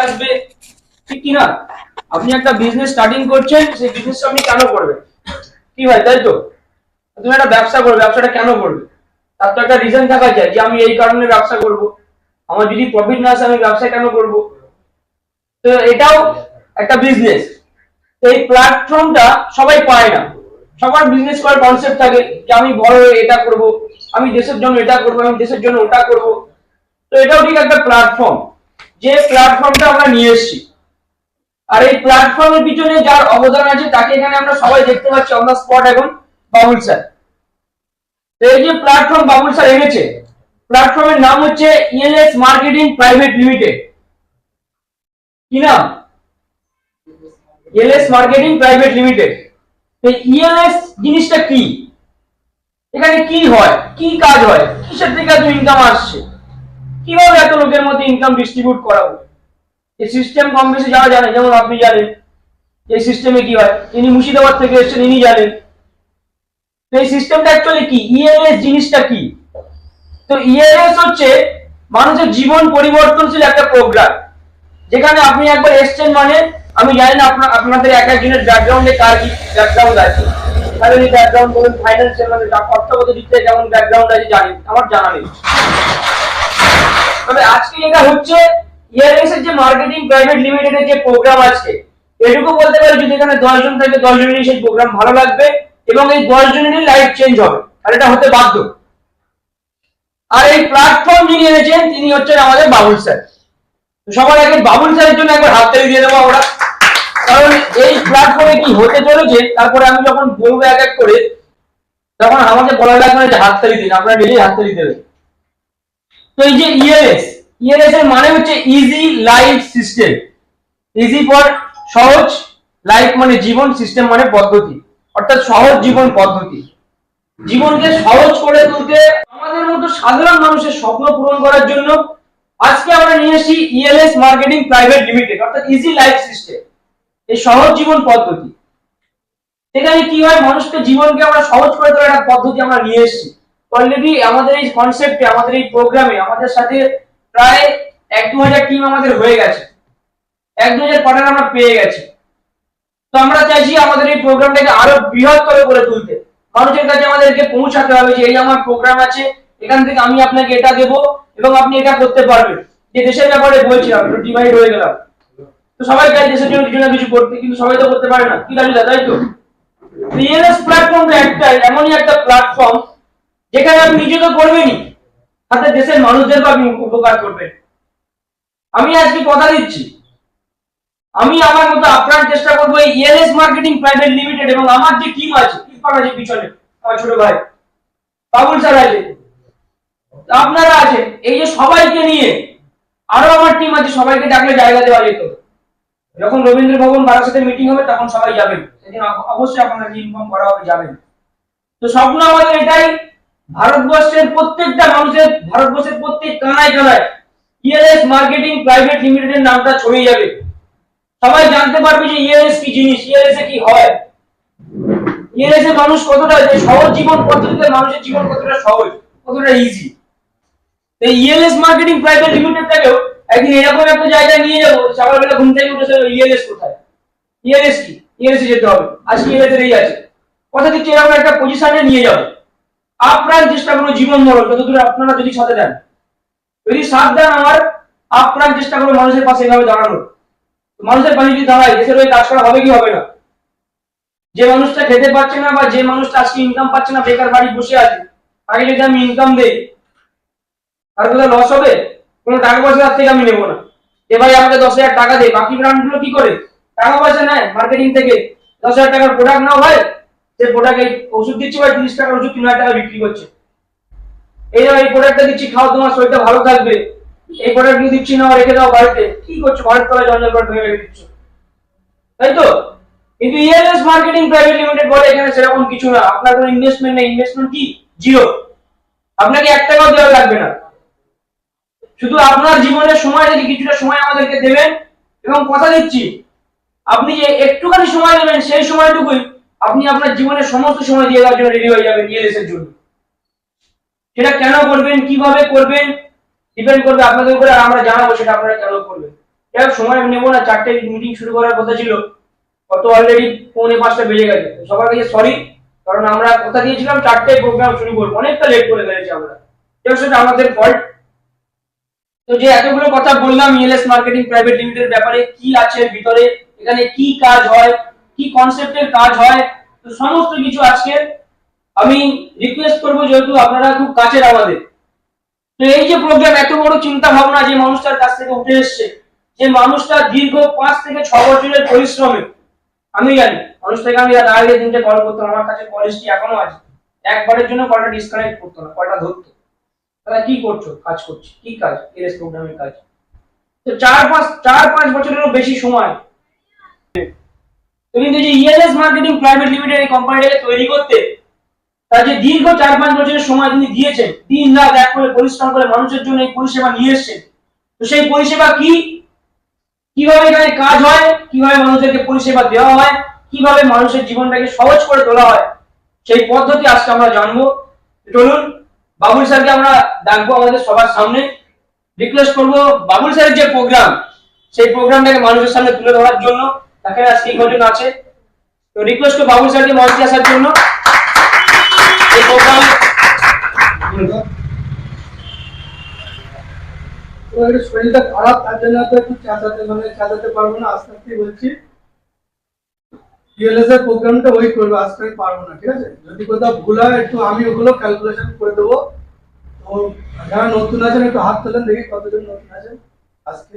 আসবে, ঠিক কি না? আপনি একটা বিজনেস স্টার্টিং করছেন, সেই বিজনেসটা আপনি কেন করবেন? কি ভাই, তাই তো? তুমি একটা ব্যবসা করবে, ব্যবসাটা কেন করবে? তার তো একটা রিজন থাকা যায় যে আমি এই কারণে ব্যবসা করব। আমার যদি প্রফিট না আসে আমি ব্যবসা কেন করব? তো এটাও একটা বিজনেস। এই প্ল্যাটফর্মটা সবাই পায় না। সবার বিজনেস করার কনসেপ্ট থাকে যে আমি বড় হয়ে এটা করব, আমি দেশের জন্য এটা করব, আমি দেশের জন্য ওটা করব। তো এটাও ঠিক একটা প্ল্যাটফর্ম, যে প্ল্যাটফর্মটা আমরা নিয়ে এসেছি। আর এই প্ল্যাটফর্মের পিছনে যার অবদান আছে তাকে এখানে আমরা সবাই দেখতে পাচ্ছি অন দ্য স্পট এখন, বাবুল স্যার। তো এই যে প্ল্যাটফর্ম বাবুল স্যার এনেছে, প্ল্যাটফর্মের নাম হচ্ছে ইএলএস মার্কেটিং প্রাইভেট লিমিটেড। কি নাম? ELS marketing private limited. তো ইএলএস জিনিসটা কি, এখানে কি হয়, কি কাজ হয়, কিসের থেকে এত ইনকাম আসছে, কিভাবে এত লোকের মধ্যে ইনকাম ডিস্ট্রিবিউট করা হবে, এই সিস্টেম কম বেশি যারা জানে, যেমন আপনি জানেন এই সিস্টেমে কি হয়, ইনি মুর্শিদাবাদ থেকে এসেছেন, ইনি জানেন। তো এই সিস্টেমটা অ্যাকচুয়ালি কি, ইএলএস জিনিসটা কি? তো ইএলএস হচ্ছে মানুষের জীবন পরিবর্তনশীল একটা প্রোগ্রাম, যেখানে আপনি একবার এসছেন মানে, আমি জানি না আপনাদের এক একজনের ব্যাকগ্রাউন্ডে কার কি ব্যাকগ্রাউন্ড আছে, ফ্যামিলি ব্যাকগ্রাউন্ড বলুন, ফাইন্যান্সিয়াল মানে অর্থগত দিক থেকে কেমন ব্যাকগ্রাউন্ড আছে জানি, আমার জানা নেই। তবে আজকে এটা হচ্ছে ইএলএস এর যে মার্কেটিং প্রাইভেট লিমিটেডের যে প্রোগ্রাম আছে, এটুকু বলতে পারি যদি এখানে 10 জন থাকে 10 জনেরই সেই প্রোগ্রাম ভালো লাগবে এবং এই 10 জনেরই লাইফ চেঞ্জ হবে, আর এটা হতে বাধ্য। আর এই প্ল্যাটফর্ম যিনি এনেছেন তিনি হচ্ছেন আমাদের বাবুল স্যার। সবার আগে বাবুল স্যারের জন্য একবার হাততালি দিয়ে দেবো আমরা, কারণ এই প্ল্যাটফর্মে কি হতে চলেছে তারপরে আমি যখন বলবো এক এক করে, তখন আমাকে বলা লাগবে যে হাততালি দিন, আপনারা ডেলি হাততালি দেবেন। তো এই যে ইএলএস, ইএলএস এর মানে হচ্ছে easy life system. Easy for সহজ, লাইফ মানে জীবন, সিস্টেম মানে পদ্ধতি, অর্থাৎ সহজ জীবন পদ্ধতি। জীবনকে সহজ করে তুলতে আমাদের মতো সাধারণ মানুষের স্বপ্ন পূরণ করার জন্য আজকে আমরা নিয়ে এসেছি ইএলএস মার্কেটিং প্রাইভেট লিমিটেড, অর্থাৎ ইজি লাইফ সিস্টেম, এই সহজ জীবন পদ্ধতি। এখানে কি হয়, মানুষকে জীবনকে আমরা সহজ করে তোলার একটা পদ্ধতি আমরা নিয়ে এসেছি। অলরেডি আমাদের এই কনসেপ্টে, আমাদের এই প্রোগ্রামে আমাদের সাথে প্রায় 1-2 হাজার টিম আমাদের হয়ে গেছে, 1-2 হাজার পার্টনার আমরা পেয়ে গেছি। তো আমরা চাইছি আমাদের এই প্রোগ্রামটাকে আরো বৃহত্তর করে তুলতে, মানুষের কাছে আমাদেরকে পৌঁছাতে হবে যে এই আমার প্রোগ্রাম আছে, এখান থেকে আমি আপনাকে এটা দেবো এবং আপনি এটা করতে পারবেন। যে দেশের ব্যাপারে বলছিলাম, একটু ডিভাইড হয়ে গেলাম। তো সবাই চাই দেশের জন্য কিছু না কিছু করতে, কিন্তু সবাই তো করতে পারে না, কি রাজু দা, তাই তো? ইএলএস প্ল্যাটফর্মটা এমনই একটা প্ল্যাটফর্ম যেখানে আপনি নিজে তো করবেনই, সাথে দেশের মানুষদেরকে আপনি উপকার করবেন। আমি আজকে কথা দিচ্ছি, আমি আমার মতো আপ্রাণ চেষ্টা করবো এই ইএলএস মার্কেটিং প্রাইভেট লিমিটেড এবং আমার যে টিম আছে, ইরফান আছে পিছনে, আমার ছোট ভাই বাবুল স্যার আছে, আপনারা আছেন, এই যে সবাইকে নিয়ে আরো আমার টিম আছে, সবাইকে ডাকলে জায়গা দেওয়া যেত। যখন রবীন্দ্র ভবন বারাসাতে মিটিং হবে তখন সবাই যাবেন, সেদিন অবশ্যই আপনাদের ইনফর্ম করা হবে, যাবেন। তো স্বপ্ন আমাদের এটাই, ভারতবর্ষের প্রত্যেকটা মানুষের, ভারতবর্ষের প্রত্যেক কানায় কানায় ইএলএস মার্কেটিং প্রাইভেট লিমিটেডের নামটা ছড়িয়ে যাবে। সবাই জানতে পারবে যে ইএলএস কি জিনিস, ইএলএস এ কি হয়, ইএলএস এ মানুষ কতটা যে সহজ জীবন পদ্ধতিতে, মানুষের জীবন কতটা সহজ, কতটা ইজি। এই ইএলএস মার্কেটিং প্রাইভেট লিমিটেডটাকেও একদিন এরকম একটা জায়গায় নিয়ে যাবো, সকালবেলা ঘুম থেকে উঠে ইএলএস কোথায়, ইএলএস কি, ইএলএস যেতে হবে, আজকে ইএলএস এর এই আছে, কথা দিচ্ছি এরকম একটা পজিশনে নিয়ে যাবো। আপ্রাণ চেষ্টা করবো, জীবন মরণ যতদূর আপনারা যদি সাথে দেন, যদি সাথ দেন আমার, আপ্রাণ চেষ্টা করবো মানুষের পাশে এভাবে দাঁড়ানোর। মানুষের পাশে যদি দাঁড়াই, দেশের হয়ে কাজ করা হবে কি হবে না? যে মানুষটা খেতে পাচ্ছে না বা যে মানুষটা আজকে ইনকাম পাচ্ছে না, বেকার বাড়ি বসে আছে, তাকে যদি আমি ইনকাম দেই, তার কোথাও লস হবে? কোনো টাকা পয়সা তার থেকে আমি নেবো না। যে ভাই আমাকে 10,000 টাকা দে, বাকি ব্র্যান্ডগুলো কি করে টাকা পয়সা নেয় মার্কেটিং থেকে, 10,000 টাকার প্রোডাক্ট নাও ভাই, সে প্রোডাক্টে ওষুধ দিচ্ছি ভাই, 30 টাকার ওষুধ 3,000 টাকা বিক্রি করছে। এই প্রোডাক্টটা দিচ্ছি, খাও তোমার শরীরটা ভালো থাকবে, এই প্রোডাক্ট দিচ্ছি না রেখে দাও বাড়িতে, কি করছো, ঘরের তলায় জঞ্জাল করে ভেঙে রেখে দিচ্ছ, তাই তো? কিন্তু ইএলএস মার্কেটিং প্রাইভেট লিমিটেড বলে এখানে সেরকম কিছু না, আপনার কোনো ইনভেস্টমেন্ট নেই, ইনভেস্টমেন্ট কি জিরো, আপনাকে 1 টাকাও দেওয়া লাগবে না। শুধু আপনার জীবনের সময় থেকে কিছুটা সময় আমাদেরকে দেবেন এবং কথা দিচ্ছি আপনি যে একটুখানি সময় দেবেন, সেই সময়টুকুই আপনি আপনার জীবনের সমস্ত সময় দিয়ে দেওয়ার জন্য রেডি হয়ে যাবেন ইএলএস এর জন্য। সেটা কেন করবেন, কিভাবে করবেন, ডিপেন্ড করবে আপনাদের উপরে, আর আমরা জানাবো সেটা আপনারা কেন করবেন। যাই হোক, সময় নেবো না, 4টে মিটিং শুরু করার কথা ছিল, কত অলরেডি 4:45 বেজে গেছে। সবার কাছে সরি, কারণ আমরা কথা দিয়েছিলাম 4টে প্রোগ্রাম শুরু করবো, অনেকটা লেট করে ফেলেছি আমরা, সেটা আমাদের ফল্ট। তো যে এতগুলো কথা বললাম ইএলএস মার্কেটিং প্রাইভেট লিমিটেড ব্যাপারে, কি আছে ভিতরে, এখানে কি কাজ হয়, কি কনসেপ্টের কাজ হয়, তো সমস্ত কিছু আজকে আমি রিকোয়েস্ট করবো, যেহেতু আপনারা খুব কাছের আমাদের, তো এই যে প্রোগ্রাম, এত বড় চিন্তা ভাবনা যে মানুষটার কাছ থেকে উঠে এসছে, যে মানুষটা দীর্ঘ 5 থেকে 6 বছরের পরিশ্রমে, আমি জানি মানুষটাকে আমি আগে 3টে কল করতাম, আমার কাছে কল হিস্ট্রি এখনো আছে, একবারের জন্য কলটা ডিসকানেক্ট করতো না, কলটা ধরতো, তাহলে কি করছো, কাজ করছি, কি কাজ, এস প্রোগ্রামের কাজ। তো 4-5 বছরেরও বেশি সময়। তো কিন্তু যে ইএলএস মার্কেটিং প্রাইভেট লিমিটেড এই কোম্পানিটাকে তৈরি করতে, তার যে দীর্ঘ 4-5 বছরের সময় তিনি দিয়েছেন, 3 রাত এক করে পরিশ্রম করে মানুষের জন্য এই পরিষেবা নিয়ে এসেছেন। তো সেই পরিষেবা কি, কিভাবে এখানে কাজ হয়, কিভাবে মানুষদেরকে পরিষেবা দেওয়া হয়, কিভাবে মানুষের জীবনটাকে সহজ করে তোলা হয়, সেই পদ্ধতি আজকে আমরা জানবো। চলুন বাবুল স্যারকে আমরা ডাকবো আমাদের সবার সামনে, রিকোয়েস্ট করবো বাবুল স্যারের যে প্রোগ্রাম, সেই প্রোগ্রামটাকে মানুষের সামনে তুলে ধরার জন্য, তাকে আজকে এই ঘটনা আছে। তো রিকোয়েস্ট করবো বাবুল স্যারকে মঞ্চে আসার জন্য। এই প্রোগ্রাম শরীরটা খারাপ, তার জন্য তো একটু চাচাতে পারবো না, আস্তে আস্তে বলছি। ডিএলএস এর প্রোগ্রামটা ওই করবো, আজকে আমি পারবো না, ঠিক আছে? যদি কোথাও ভুল হয় একটু আমি ওগুলো ক্যালকুলেশন করে দেবো। তো যারা নতুন আছেন একটু হাত তোলেন, দেখি কতজন নতুন আছেন আজকে,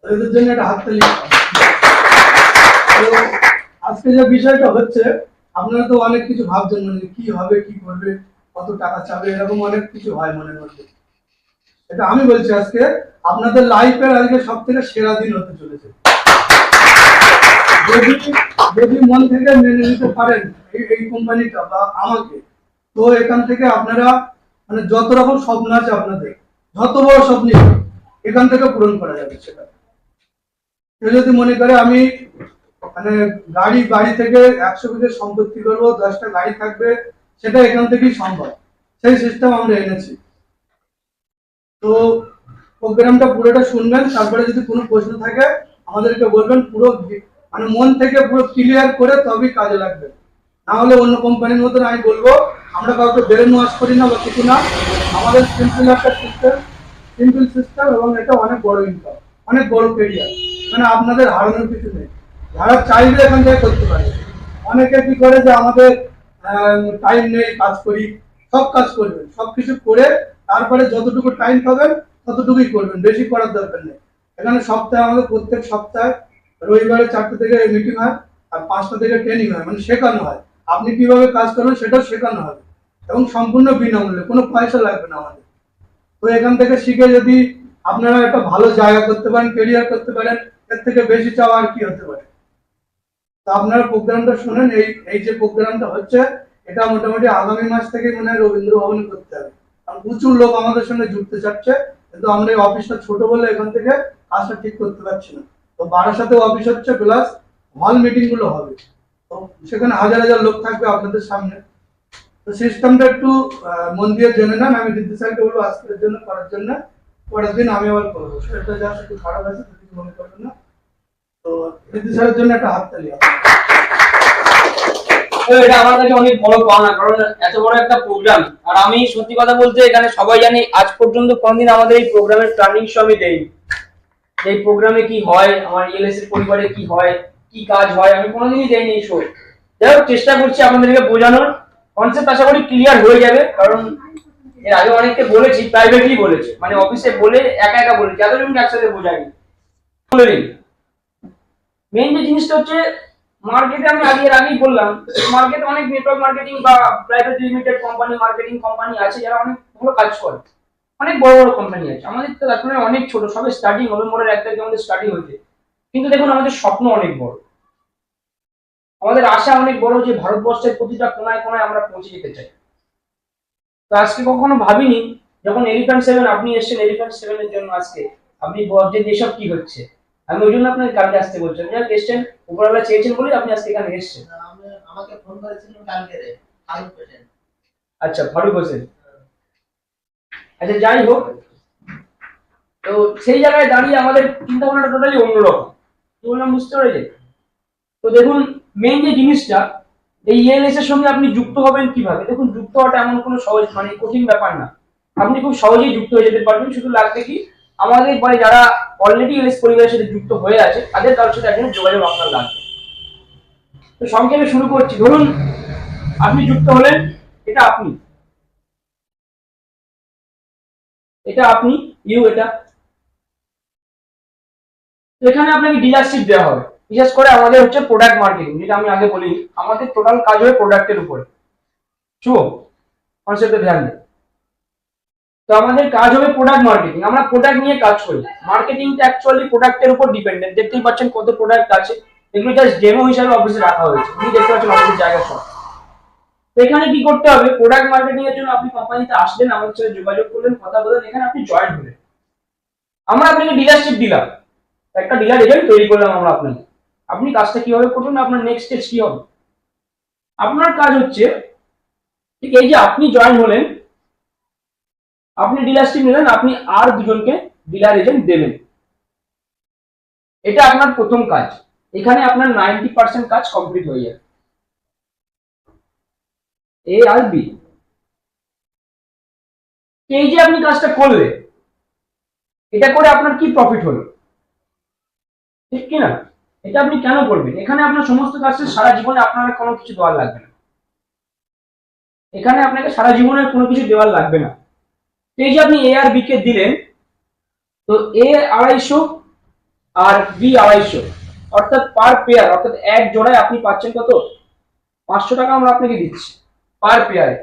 এদের জন্য একটা হাত তালি। তো আজকে যে বিষয়টা হচ্ছে, আপনারা তো অনেক কিছু ভাবছেন, মানে কি হবে, কি করবে, কত টাকা চাবে, এরকম অনেক কিছু হয় মনের মধ্যে। এটা আমি বলছি, আজকে আপনাদের লাইফের আজকে সব থেকে সেরা দিন হতে চলেছে। যদি যদি মন থেকে মেনে নিতে পারেন এই কোম্পানিটা বা আমাকে, তো এখান থেকে আপনারা মানে যত রকম স্বপ্ন আছে আপনাদের, যত বড় স্বপ্ন এখান থেকে পূরণ করা যাবে। সেটা কেউ যদি মনে করে আমি মানে বাড়ি থেকে 100 বিঘে সম্পত্তি করবো, 10টা গাড়ি থাকবে, সেটা এখান থেকেই সম্ভব। সেই সিস্টেম আমরা এনেছি। তো প্রোগ্রামটা পুরোটা শুনবেন, তারপরে যদি কোনো প্রশ্ন থাকে আমাদেরকে বলবেন, পুরো মানে মন থেকে পুরো ক্লিয়ার করে তবেই কাজে লাগবে। না হলে অন্য কোম্পানির মতন আমি বলবো আমরা কাউকে ব্রেন ওয়াশ করি না বা কিছু না, আমাদের সিম্পল একটা সিস্টেম এবং এটা অনেক বড় ইনকাম, অনেক বড় কেরিয়ার, মানে আপনাদের হারানোর কিছু নেই। যারা চাইবে এখান থেকে করতে পারে। অনেকে কি করে যে আমাদের টাইম নেই, কাজ করি, সব কাজ করবেন, সবকিছু করে তারপরে যতটুকু টাইম পাবেন ততটুকুই করবেন, বেশি করার দরকার নেই। এখানে সপ্তাহে আমাদের প্রত্যেক সপ্তাহে রবিবারে 4টে থেকে মিটিং হয় আর 5টা থেকে ট্রেনিং হয়, মানে শেখানো হয় আপনি কিভাবে কাজ করবেন, সেটাও শেখানো হবে এবং সম্পূর্ণ বিনামূল্যে, কোনো পয়সা লাগবে না আমাদের। তো এখান থেকে শিখে যদি আপনারা একটা ভালো জায়গা করতে পারেন, কেরিয়ার করতে পারেন, এর থেকে বেশি চাওয়া আর কি হতে পারে। তো আপনারা প্রোগ্রামটা শুনেন, এই যে প্রোগ্রামটা হচ্ছে, এটা মোটামুটি আগামী মাস থেকে মনে হয় রবীন্দ্র ভবনে করতে হবে, কারণ প্রচুর লোক আমাদের সঙ্গে যুক্ত চাচ্ছে, কিন্তু আমরা এই অফিসটা ছোট বলে এখান থেকে কাজটা ঠিক করতে পারছি না। তো বারাসাতে অফিস হচ্ছে, প্লাস হল মিটিং গুলো হবে, তো সেখানে হাজার হাজার লোক থাকবে আপনাদের সামনে। তো সিস্টেমটা একটু মন দিয়ে জেনে নেন। আমি দিদি স্যারকে বলবো আজকের জন্য করার জন্য, পরের দিন আমি আবার করবো। সেটা যা একটু খারাপ আছে কিছু মনে করবেন না। তো দিদি স্যারের জন্য একটা হাততালি। এটা আমার কাছে অনেক বড় পাওনা, কারণ এত বড় একটা প্রোগ্রাম, আর আমি সত্যি কথা বলতে এখানে সবাই জানি আজ পর্যন্ত কোনদিন আমাদের এই প্রোগ্রামের প্ল্যানিং আমি দেইনি। এই প্রোগ্রামে কি হয়, আমার ইএলএস এর পরিবারে কি হয়, কি কাজ হয়, আমি কোনোদিনই দেইনি এই শো। যাই হোক, চেষ্টা করছি আপনাদেরকে বোঝানোর, কনসেপ্ট আশা করি ক্লিয়ার হয়ে যাবে, কারণ এর আগে অনেককে বলেছি, প্রাইভেটলি বলেছি, মানে অফিসে বলে একা একা বলেছি, এতজনকে একসাথে বোঝাইনি। মেইন যে জিনিসটা হচ্ছে মার্কেটে, আমি আগেই বললাম, মার্কেটে অনেক নেটওয়ার্ক মার্কেটিং বা private limited company, marketing company আছে যারা অনেক ভালো কাজ করে, অনেক বড় বড় কোম্পানি আছে। আমাদের তো এখন অনেক ছোট, সবে স্টার্টিং, নভেম্বরের 1 তারিখে আমাদের স্টার্টিং হয়েছে, কিন্তু দেখুন আমাদের স্বপ্ন অনেক বড়, আমাদের আশা অনেক বড় যে ভারতবর্ষের প্রতিটা কোনায় কোনায় আমরা পৌঁছে যেতে চাই। তো আজকে কখনো ভাবিনি, যখন এলিফ্যান্ট 7 আপনি এসেছেন এলিফ্যান্ট 7 এর জন্য, আজকে আপনি ভাবছেন এসব কি হচ্ছে, আমি ওই জন্য আপনাকে কালকে আসতে বলছেন, যা এসেছেন উপরওয়ালা চেয়েছেন বলে আপনি আজকে এখানে এসেছেন। আমাকে ফোন করেছিলেন কালকে রে, ফারুক হোসেন। আচ্ছা, ফারুক হোসেন। আচ্ছা, যাই হোক, তো সেই জায়গায় দাঁড়িয়ে আমাদের চিন্তা ভাবনাটা টোটালি অন্যরকম। কি বললাম বুঝতে পেরেছেন? তো দেখুন, মেইন যে জিনিসটা, এই ইএলএস এর সঙ্গে আপনি যুক্ত হবেন কিভাবে? দেখুন, যুক্ত হওয়াটা এমন কোনো সহজ মানে কঠিন ব্যাপার না, আপনি খুব সহজেই যুক্ত হয়ে যেতে পারবেন। শুধু লাগবে কি, আমাদের মানে যারা অলরেডি ইএলএস পরিবারের সাথে যুক্ত হয়ে আছে তাদের কারোর সাথে একজন যোগাযোগ আপনার লাগবে। তো সংক্ষেপে শুরু করছি। ধরুন আপনি যুক্ত হলেন, এটা আপনি, এটা আপনি, এটা। তো এখানে আপনাকে ডিলারশিপ দেওয়া হবে। বিশেষ করে আমাদের হচ্ছে প্রোডাক্ট মার্কেটিং, যেটা আমি আগে বলি, আমাদের টোটাল কাজ হবে প্রোডাক্টের উপরে। শুভ কনসেপ্টে ধ্যান দেন। তো আমাদের কাজ হবে প্রোডাক্ট মার্কেটিং, আমরা প্রোডাক্ট নিয়ে কাজ করি। মার্কেটিংটা অ্যাকচুয়ালি প্রোডাক্টের উপর ডিপেন্ডেন্ট। দেখতেই পাচ্ছেন কত প্রোডাক্ট আছে, এগুলো জাস্ট ডেমো হিসাবে অফিসে রাখা হয়েছে। আপনি দেখতে পাচ্ছেন অফিসের জায়গা সব। তো এখানে কি করতে হবে, প্রোডাক্ট মার্কেটিং এর জন্য আপনি কোম্পানিতে আসলেন, আমাদের সাথে যোগাযোগ করলেন, কথা বললেন, এখানে আপনি জয়েন হলেন, আমরা আপনাকে ডিলারশিপ দিলাম, একটা ডিলার এজেন্ট তৈরি করলাম আমরা আপনাকে। আপনি কাজটা কিভাবে করবেন, আপনার নেক্সট স্টেজ কি হবে? আপনার কাজ হচ্ছে, ঠিক এই যে আপনি জয়েন হলেন, আপনি ডিলারশিপ নিলেন, আপনি আর দুজনকে ডিলার এজেন্ট দেবেন। এটা আপনার প্রথম কাজ। এখানে আপনার 90% কাজ কমপ্লিট হয়ে যাবে। এ আর বি, এই যে আপনি কাজটা করলেন, এটা করে আপনার কি প্রফিট হলো, ঠিক কি না? এটা আপনি কেন করবেন? এখানে আপনার সমস্ত কাজটা সারা জীবনে আপনার কোনো কিছু দেওয়ার লাগবে না। এখানে আপনাকে সারা জীবনের কোনো কিছু দেওয়ার লাগবে না। এই যে আপনি এ আর বি কে দিলেন, তো এ 250 আর বি 250, অর্থাৎ পার পেয়ার, অর্থাৎ এক জোড়ায় আপনি পাচ্ছেন কত? 500 টাকা আমরা আপনাকে দিচ্ছি পার পেয়ারে।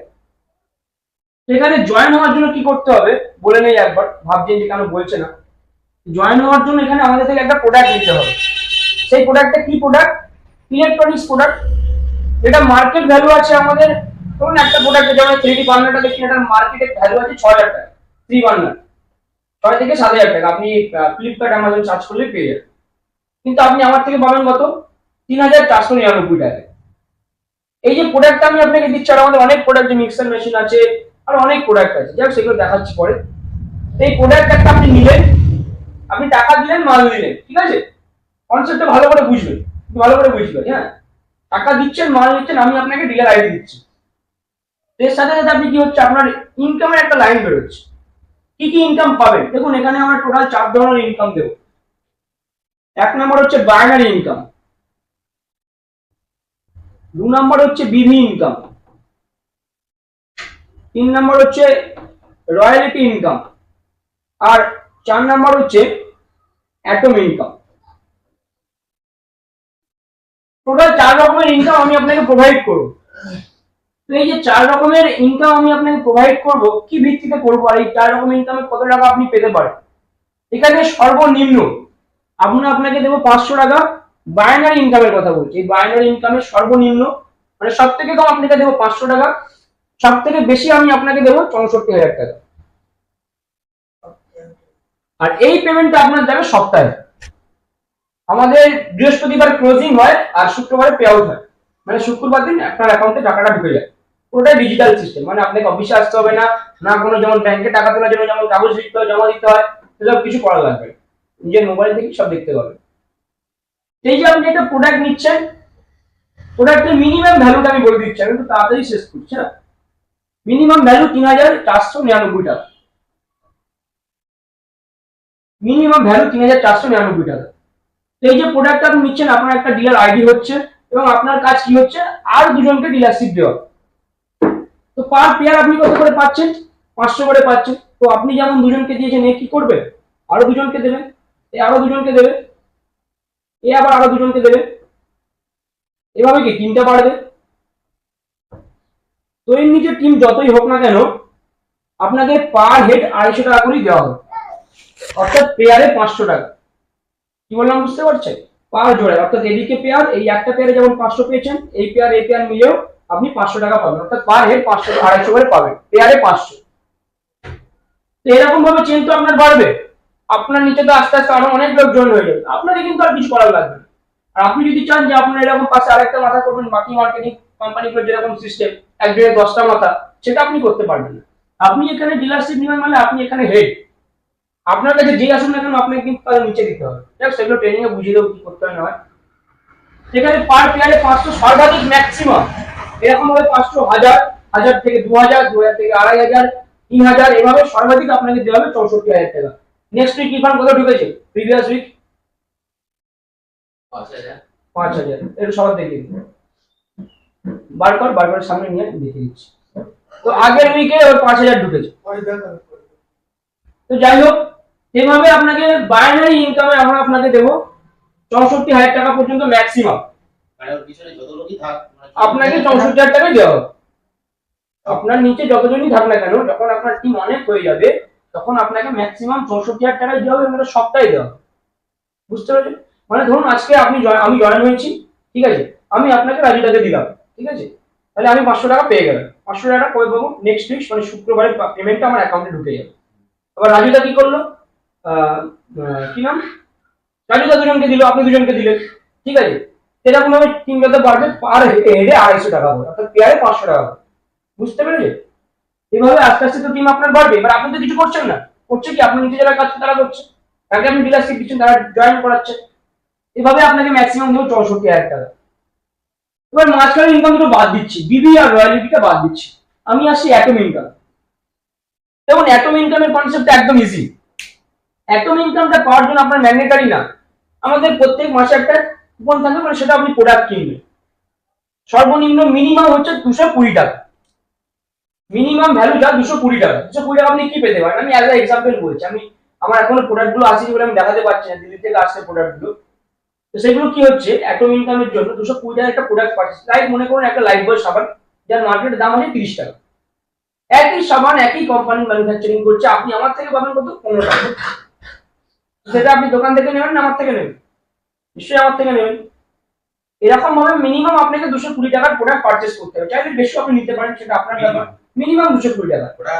সেখানে জয়েন হওয়ার জন্য কি করতে হবে বলে নেই একবার, ভাবছেন যে কেন বলছে না। জয়েন হওয়ার জন্য এখানে আমাদের থেকে একটা প্রোডাক্ট নিতে হবে। সেই প্রোডাক্টটা কি প্রোডাক্ট? ইলেকট্রনিক্স প্রোডাক্ট, যেটা মার্কেট ভ্যালু আছে আমাদের। ধরুন একটা প্রোডাক্ট, যেমন 3D বার্নারটা দেখছি, এটার মার্কেটের ভ্যালু আছে 6000 টাকা। 3 বার্নার 6 থেকে 7000 টাকা, আপনি ফ্লিপকার্ট অ্যামাজন সার্চ করলে পেয়ে যাবেন। কিন্তু আপনি আমার থেকে পাবেন কত? 3499 টাকা। এই যে প্রোডাক্টটা আমি আপনাকে দিচ্ছি, আর আমাদের অনেক প্রোডাক্ট, মিক্সার মেশিন আছে, আর অনেক প্রোডাক্ট আছে, যাক সেগুলো দেখাচ্ছি পরে। এই প্রোডাক্ট একটা আপনি নিলেন, আপনি টাকা দিলেন, মাল নিলেন, ঠিক আছে? কনসেপ্টটা ভালো করে বুঝবেন, ভালো করে বুঝবেন। হ্যাঁ, টাকা দিচ্ছেন, মাল নিচ্ছেন, আমি আপনাকে ডিলার আইডি দিচ্ছি। এর সাথে সাথে আপনি কি হচ্ছে, আপনার ইনকামের একটা লাইন বেরোচ্ছে। কি কি ইনকাম পাবেন দেখুন, এখানে আমরা টোটাল 4 ধরনের ইনকাম দেবো। এক নম্বর হচ্ছে বাইনারি ইনকাম, 2 নম্বর হচ্ছে বিভি ইনকাম, 3 নম্বর হচ্ছে রয়্যালিটি ইনকাম, আর 4 নম্বর হচ্ছে অ্যাটম ইনকাম। টোটাল 4 রকমের ইনকাম আমি আপনাকে প্রোভাইড করব। তো এই যে 4 রকমের ইনকাম আমি আপনাকে প্রোভাইড করব, কি ভিত্তিতে করব, আর এই 4 রকমের ইনকামে কত টাকা আপনি পেতে পারেন? এখানে সর্বনিম্ন আমরা আপনাকে দেবো 500 টাকা। বাইনারি ইনকামের কথা বলছি, এই বাইনারি ইনকামের সর্বনিম্ন মানে সব থেকে কম আপনাকে দেবো 500 টাকা, সব থেকে বেশি আমি আপনাকে দেবো 64,000 টাকা। আর এই পেমেন্টটা আপনার যাবে সপ্তাহে। আমাদের বৃহস্পতিবার ক্লোজিং হয় আর শুক্রবারে পে আউট হয়, মানে শুক্রবার দিন আপনার অ্যাকাউন্টে টাকাটা ঢুকে যায়। পুরোটাই ডিজিটাল সিস্টেম, মানে আপনাকে অফিসে আসতে হবে না, না কোনো যেমন ব্যাংকে টাকা তোলার জন্য যেমন কাগজ দিতে হয়, জমা দিতে হয়, সেসব কিছু করা লাগবে না। নিজের মোবাইল থেকে সব দেখতে পাবেন। এই যে আপনি একটা প্রোডাক্ট নিচ্ছেন, প্রোডাক্টের মিনিমাম ভ্যালুটা আমি বলে দিচ্ছি, আমি একটু তাড়াতাড়ি শেষ করছি। না, মিনিমাম ভ্যালু 3499 টাকা, মিনিমাম ভ্যালু 3499 টাকা। তো এই যে প্রোডাক্ট আপনি নিচ্ছেন, আপনার একটা ডিলার আইডি হচ্ছে, এবং আপনার কাজ কি হচ্ছে, আর দুজনকে ডিলারশিপ দেওয়া। তো পার পেয়ার আপনি কত করে পাচ্ছেন? 500 করে পাচ্ছেন। তো আপনি যেমন দুজনকে দিয়েছেন, এ কি করবে, আরো দুজনকে দেবেন, এ আরো দুজনকে দেবে, এ আবার আরো দুজনকে দেবে, এভাবে কি টিমটা বাড়বে। তো এর নিচে টিম যতই হোক না কেন, আপনাকে পার হেড 250 টাকা করেই দেওয়া হবে, অর্থাৎ পেয়ারে 500 টাকা। কি বললাম বুঝতে পারছেন? পার জোড়ায়, অর্থাৎ এদিকে পেয়ার, এই একটা পেয়ারে যেমন 500 পেয়েছেন, এই পেয়ার মিলেও আপনি 500 টাকা পাবেন, অর্থাৎ পার হেড 500 250 করে পাবেন, পেয়ারে 500। তো এরকম ভাবে চেন তো আপনার বাড়বে, আপনার নিচে তো আস্তে আস্তে আরো অনেক লোক জয়েন হয়ে যাবে, আপনাকে কিন্তু আর কিছু করার লাগবে না। আর আপনি যদি চান যে আপনার এরকম পাশে আরেকটা মাথা করবেন, বাকি মার্কেটিং কোম্পানিগুলোর যেরকম সিস্টেম, একজনের 10টা মাথা, সেটা আপনি করতে পারবেন না। আপনি এখানে ডিলারশিপ নেবেন মানে আপনি এখানে হেড, আপনার কাছে যেই আসুন না কেন আপনাকে কিন্তু তাদের নিচে দিতে হবে। দেখ সেগুলো ট্রেনিং এ বুঝিয়ে দেবো কি করতে হয় না হয়। সেখানে পার প্লেয়ারে 500 সর্বাধিক ম্যাক্সিমাম, এরকম ভাবে 500, 1000, 1000 থেকে 2000, 2000 থেকে 2500, 3000, এভাবে সর্বাধিক আপনাকে দেওয়া হবে 64,000 টাকা। নেক্সট উইক রিফান্ড কত ঢুকেছে? Previous week 5,000। এর সবার দেখিয়ে দিন, বারবার সামনে নিয়ে দেখিয়ে দিচ্ছি। তো আগের উইকে ওর 5,000 ঢুকেছে। তো যাই হোক, এভাবে আপনাকে বাইনারি ইনকামে আমরা আপনাকে দেবো 64,000 টাকা পর্যন্ত ম্যাক্সিমাম। মানে ওর পিছনে যত লোকই থাক আপনাকে 64,000 টাকাই দেওয়া হবে। আপনার নিচে যতজনই থাক না কেন, যখন আপনার টিম অনেক হয়ে যাবে তখন আপনাকে ম্যাক্সিমাম 64,000 টাকাই দেওয়া হবে, এবং এটা সবটাই দেওয়া হবে। বুঝতে পারছেন? মানে ধরুন আজকে আমি জয়েন হয়েছি, ঠিক আছে, আমি আপনাকে রাজুদাকে দিলাম, ঠিক আছে, তাহলে আমি 500 টাকা পেয়ে গেলাম। 500 টাকা কবে পাবো? নেক্সট উইক মানে শুক্রবারে পেমেন্টটা আমার অ্যাকাউন্টে ঢুকে যাবে। আবার রাজুদা কি করলো? কি নাম, রাজুদা দুজনকে দিল, আপনি দুজনকে দিলেন, ঠিক আছে, সেরকম ভাবে টিম যত বাড়বে পার হেডে 250 টাকা করে, অর্থাৎ পেয়ারে 500 টাকা করে। বুঝতে পেরেছেন? এভাবে আস্তে আস্তে তো টিম আপনার বাড়বে। এবার আপনি তো কিছু করছেন না, করছে কি আপনার নিচে যারা কাজ তারা করছে, তাকে আপনি ডিলারশিপ দিচ্ছেন, তারা জয়েন করাচ্ছে। এভাবে আপনাকে ম্যাক্সিমাম দেবো 64,000 টাকা। এবার মাঝখানে ইনকাম দুটো বাদ দিচ্ছি, বিবি আর রয়্যালিটিটা বাদ দিচ্ছি, আমি আসছি অ্যাটম ইনকাম। দেখুন অ্যাটম ইনকামের কনসেপ্টটা একদম ইজি। অ্যাটম ইনকামটা পাওয়ার জন্য আপনার ম্যান্ডেটারি না, আমাদের প্রত্যেক মাসে একটা কুপন থাকবে, মানে সেটা আপনি প্রোডাক্ট কিনবেন। সর্বনিম্ন মিনিমাম হচ্ছে 220 টাকা, মিনিমাম ভ্যালু যা 220 টাকা। 220 টাকা আপনি কি পেতে পারেন? আমি অ্যাজ এ এক্সাম্পল বলছি, আমার এখনো প্রোডাক্ট গুলো আসেনি বলে আমি দেখাতে পারছি না, দিল্লি থেকে আসছে প্রোডাক্ট গুলো। তো সেগুলো কি হচ্ছে, অ্যাটম ইনকামের জন্য 220 টাকা একটা প্রোডাক্ট পাচ্ছি। লাইক মনে করুন একটা লাইফ বয় সাবান, যার মার্কেটের দাম আছে 30 টাকা। একই সাবান একই কোম্পানি ম্যানুফ্যাকচারিং করছে, আপনি আমার থেকে পাবেন কত? 15 টাকা। সেটা আপনি দোকান থেকে নেবেন না আমার থেকে নেবেন? নিশ্চয়ই আমার থেকে নেবেন। এরকম ভাবে মিনিমাম আপনাকে 220 টাকার প্রোডাক্ট পারচেজ করতে হবে, চাইলে বেশি আপনি নিতে পারেন, সেটা আপনার ব্যাপার। মিনিমাম 220 টাকা। ওটা